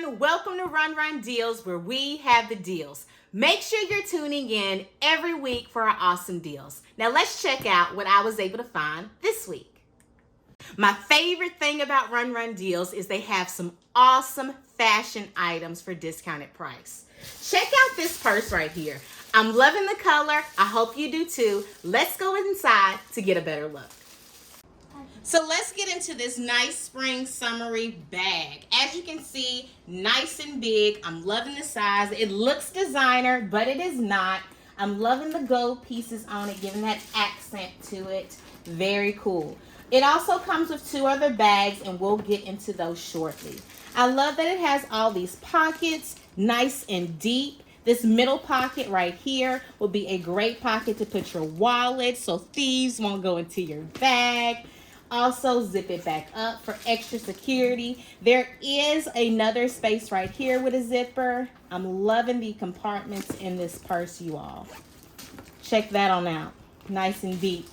everyone, welcome to Run Deals, where we have the deals. Make sure you're tuning in every week for our awesome deals. Now let's check out what I was able to find this week. My favorite thing about Run Deals is they have some awesome fashion items for discounted price. Check out this purse right here. I'm loving the color. I hope you do too. Let's go inside to get a better look. So let's get into this nice spring summery bag. As you can see, nice and big. I'm loving the size. It looks designer, but it is not. I'm loving the gold pieces on it, giving that accent to it. Very cool. It also comes with two other bags, and we'll get into those shortly. I love that it has all these pockets, nice and deep. This middle pocket right here will be a great pocket to put your wallet so thieves won't go into your bag. Also, zip it back up for extra security. There is another space right here with a zipper. I'm loving the compartments in this purse, you all. Check that on out. Nice and deep.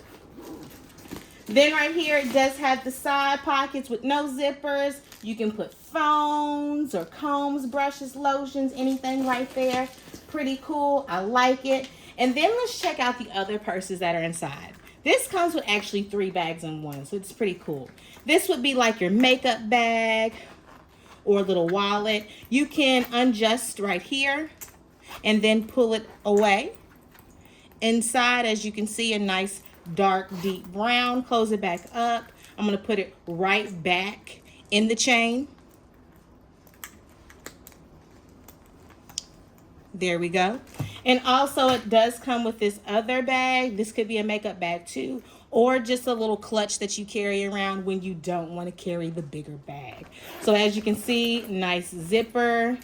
Then right here, it does have the side pockets with no zippers. You can put phones or combs, brushes, lotions, anything right there. Pretty cool. I like it. And then let's check out the other purses that are inside. This comes with actually 3 bags in one, so it's pretty cool. This would be like your makeup bag or a little wallet. You can adjust right here and then pull it away. Inside, as you can see, a nice dark deep brown. Close it back up. I'm going to put it right back in the chain. There we go. And also it does come with this other bag. This could be a makeup bag too, or just a little clutch that you carry around when you don't want to carry the bigger bag. So as you can see, nice zipper,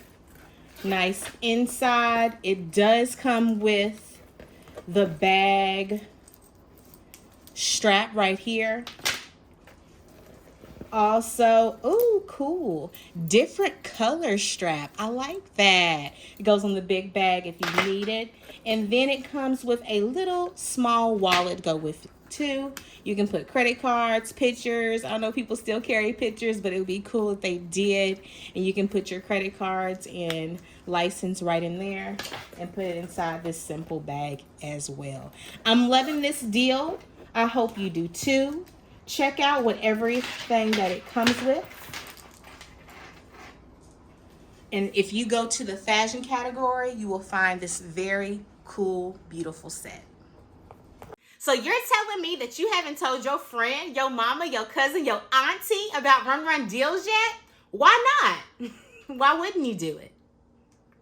nice inside. It does come with the bag strap right here. Also, ooh, cool. Different color strap. I like that. It goes on the big bag if you need it. And then it comes with a little small wallet to go with it too. You can put credit cards, pictures. I don't know if people still carry pictures, but it would be cool if they did. And you can put your credit cards and license right in there and put it inside this simple bag as well. I'm loving this deal. I hope you do too. Check out what everything that it comes with. And if you go to the fashion category, you will find this very cool, beautiful set. So you're telling me that you haven't told your friend, your mama, your cousin, your auntie about Run Deals yet? Why not? Why wouldn't you do it?